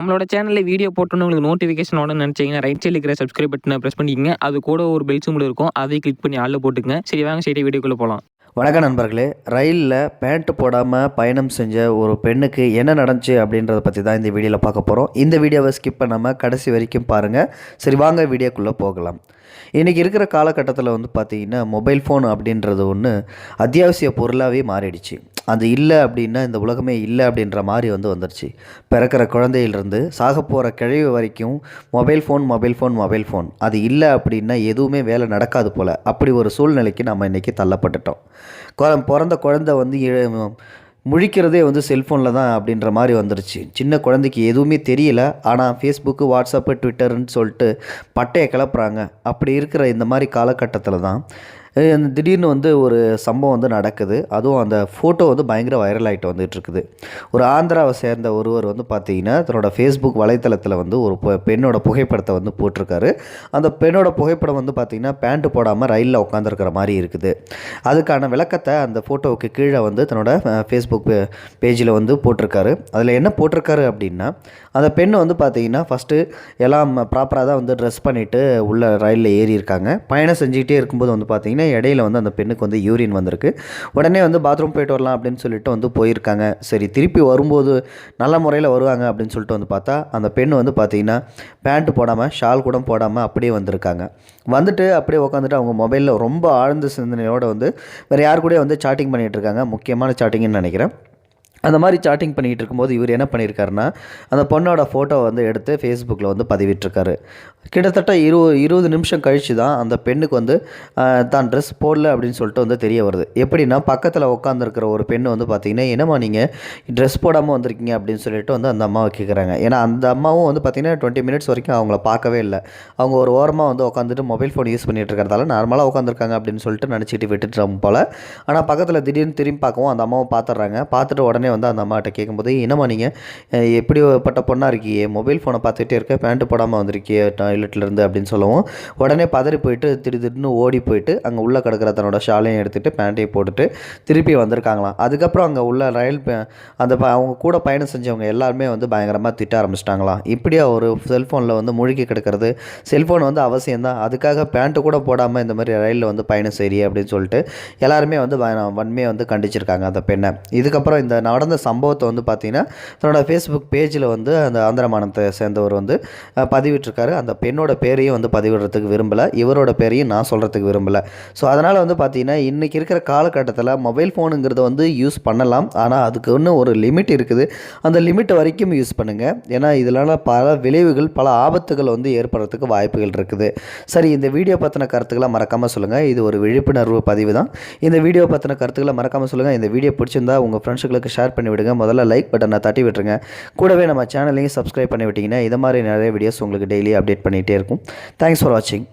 நம்மளோட சேனல்ல வீடியோ போட்டோன்னு உங்களுக்கு நோட்டிஃபிகேஷன் வரணும்னு நினைச்சீங்கன்னா ரைட் சைடில் இருக்கிற சப்ஸ்கிரைப் பட்டனை பிரஸ் பண்ணிக்கங்க. அது கூட ஒரு பெல் சிம்பிள் இருக்கும், அதை கிளிக் பண்ணி ஆளில் போட்டுக்கங்க. சரி வாங்க சரி வீடியோக்குள்ளே போகலாம். வணக்கம் நண்பர்களே. ரயிலில் பேண்ட்டு போடாமல் பயணம் செஞ்ச ஒரு பெண்ணுக்கு என்ன நடந்துச்சு அப்படின்றத பற்றி தான் இந்த வீடியோவில் பார்க்க போகிறோம். இந்த வீடியோவை ஸ்கிப் பண்ணாமல் கடைசி வரைக்கும் பாருங்கள். சரி வாங்க வீடியோக்குள்ளே போகலாம். இன்றைக்கி இருக்கிற காலகட்டத்தில் பார்த்திங்கன்னா மொபைல் ஃபோன் அப்படின்றது ஒன்று அத்தியாவசிய பொருளாகவே மாறிடுச்சு. அது இல்லை அப்படின்னா இந்த உலகமே இல்லை அப்படின்ற மாதிரி வந்துருச்சு. பிறக்கிற குழந்தையிலிருந்து சாக போகிற கிழவி வரைக்கும் மொபைல் ஃபோன் அது இல்லை அப்படின்னா எதுவுமே வேலை நடக்காது போல். அப்படி ஒரு சூழ்நிலைக்கு நம்ம இன்றைக்கி தள்ளப்பட்டுட்டோம். பிறந்த குழந்தை முழிக்கிறதே செல்ஃபோனில் தான் அப்படின்ற மாதிரி வந்துருச்சு. சின்ன குழந்தைக்கு எதுவுமே தெரியல, ஆனால் ஃபேஸ்புக்கு, வாட்ஸ்அப்பு, ட்விட்டர்னு சொல்லிட்டு பட்டையை கிளப்புறாங்க. அப்படி இருக்கிற இந்த மாதிரி காலகட்டத்தில் தான் திடீர்னு ஒரு சம்பவம் நடக்குது. அதுவும் அந்த ஃபோட்டோ பயங்கர வைரல் ஆகிட்டு வந்துட்டுருக்குது. ஒரு ஆந்திராவை சேர்ந்த ஒருவர் பார்த்திங்கன்னா தன்னோட ஃபேஸ்புக் வலைத்தளத்தில் ஒரு பெண்ணோட புகைப்படத்தை போட்டிருக்காரு. அந்த பெண்ணோட புகைப்படம் பார்த்திங்கன்னா பேண்ட்டு போடாமல் ரயிலில் உட்காந்துருக்கிற மாதிரி இருக்குது. அதுக்கான விளக்கத்தை அந்த ஃபோட்டோவுக்கு கீழே தன்னோட ஃபேஸ்புக் பேஜில் போட்டிருக்காரு. அதில் என்ன போட்டிருக்காரு அப்படின்னா, அந்த பெண் பார்த்திங்கன்னா ஃபஸ்ட்டு எல்லாம் ப்ராப்பராக தான் ட்ரெஸ் பண்ணிவிட்டு உள்ள ரயிலில் ஏறி இருக்காங்க. பயணம் செஞ்சுக்கிட்டே இருக்கும்போது பார்த்திங்கன்னா இடையில அந்த பெண்ணுக்கு யூரின் வந்திருக்கு. உடனே பாத்ரூம் போயிட்டு வரலாம் அப்படின்னு சொல்லிட்டு போயிருக்காங்க. சரி திருப்பி வரும்போது நல்ல முறையில் வருவாங்க அப்படின்னு சொல்லிட்டு பார்த்தா அந்த பெண் பார்த்திங்கன்னா பேண்ட்டு போடாமல் ஷால் கூட போடாமல் அப்படியே வந்திருக்காங்க. வந்துட்டு அப்படியே உட்காந்துட்டு அவங்க மொபைலில் ரொம்ப ஆழ்ந்த சிந்தனையோடு வேறு யார் கூட சாட்டிங் பண்ணிகிட்டு இருக்காங்க. முக்கியமான சாட்டிங்னு நினைக்கிறேன். அந்த மாதிரி சாட்டிங் பண்ணிகிட்டு இருக்கும்போது இவர் என்ன பண்ணியிருக்காருன்னா, அந்த பொண்ணோட ஃபோட்டோ எடுத்து ஃபேஸ்புக்கில் பதிவிட்டிருக்காரு. கிட்டத்தட்ட 20 நிமிஷம் கழித்து தான் அந்த பெண்ணுக்கு தான் ட்ரெஸ் போடல அப்படின்னு சொல்லிட்டு தெரிய வருது. எப்படின்னா பக்கத்தில் உட்காந்துருக்கிற ஒரு பெண் பார்த்திங்கன்னா, என்னம்மா நீங்கள் ட்ரெஸ் போடாமல் வந்திருக்கீங்க அப்படின்னு சொல்லிட்டு அந்த அம்மாவை கேட்குறாங்க. ஏன்னா அந்த அம்மாவும் பார்த்திங்கன்னா 20 மினிட்ஸ் வரைக்கும் அவங்கள பார்க்கவே இல்லை. அவங்க ஒரு ஓரமாக உட்காந்துட்டு மொபைல் ஃபோன் யூஸ் பண்ணிகிட்டு இருக்கிறதால நார்மலாக உட்காந்துருக்காங்க அப்படின்னு சொல்லிட்டு நினச்சிக்கிட்டு விட்டுட்டு போல். ஆனால் பக்கத்தில் திடீர்னு திரும்பி பார்க்கவும் அந்த அம்மாவை பார்த்துட்றாங்க. பார்த்துட்டு உடனே அந்த அம்மாட்ட கேட்கும்போது, என்னம்மா நீங்கள் எப்படிப்பட்ட பொண்ணாக இருக்கியே, மொபைல் ஃபோனை பார்த்துட்டே இருக்க, பேண்ட்டு போடாமல் வந்திருக்கியே டாய்லெட்லேருந்து அப்படின்னு சொல்லவும் உடனே பதறி போயிட்டு திடீர்னு ஓடி போயிட்டு அங்கே உள்ளே கிடக்கிற தன்னோட ஷாலையும் எடுத்துகிட்டு பேண்ட்டையும் போட்டுட்டு திருப்பி வந்திருக்காங்களாம். அதுக்கப்புறம் அங்கே உள்ள ரயில் அவங்க கூட பயணம் செஞ்சவங்க எல்லாருமே பயங்கரமாக திட்ட ஆரம்பிச்சிட்டாங்களாம். இப்படியா ஒரு செல்ஃபோனில் மூழ்கி கிடக்கிறது, செல்ஃபோன் அவசியம்தான், அதுக்காக பேண்ட்டு கூட போடாமல் இந்த மாதிரி ரயிலில் பயணம் செய்ய அப்படின்னு சொல்லிட்டு எல்லாருமே வன்மையை கண்டிச்சிருக்காங்க அந்த பெண்ணை. இதுக்கப்புறம் இந்த நடந்த சம்பவத்தை பார்த்தீங்கன்னா தன்னோட ஃபேஸ்புக் பேஜில் அந்த ஆந்திர மாநிலத்தை சேர்ந்தவர் பதிவிட்டிருக்காரு. அந்த பெண்ணோட பேரையும் பதிவிடுறதுக்கு விரும்பலை, இவரோட பேரையும் நான் சொல்கிறதுக்கு விரும்பலை. ஸோ அதனால் பார்த்தீங்கன்னா இன்றைக்கி இருக்கிற காலகட்டத்தில் மொபைல் ஃபோனுங்கிறத யூஸ் பண்ணலாம், ஆனால் அதுக்கு இன்னும் ஒரு லிமிட் இருக்குது. அந்த லிமிட் வரைக்கும் யூஸ் பண்ணுங்கள். ஏன்னா இதனால் பல விளைவுகள், பல ஆபத்துகள் ஏற்படுறதுக்கு வாய்ப்புகள் இருக்குது. சரி, இந்த வீடியோ பற்றின கருத்துக்களை மறக்காமல் சொல்லுங்கள். இது ஒரு விழிப்புணர்வு பதிவு தான். இந்த வீடியோ பற்றின கருத்துக்களை மறக்காமல் சொல்லுங்கள். இந்த வீடியோ பிடிச்சிருந்தா உங்கள் ஃப்ரெண்ட்ஸுகளுக்கு ஷேர் பண்ணி விடுங்க. முதல்ல லைக் பட்டனை தட்டி விட்டுருங்க. கூடவே நம்ம சேனலையும் சப்ஸ்கிரைப் பண்ணி விட்டிங்கன்னா இது மாதிரி நிறைய வீடியோஸ் உங்களுக்கு டெய்லி அப்டேட் பண்ணிகிட்டே இருக்கும். தேங்க்ஸ் ஃபார் வாட்சிங்.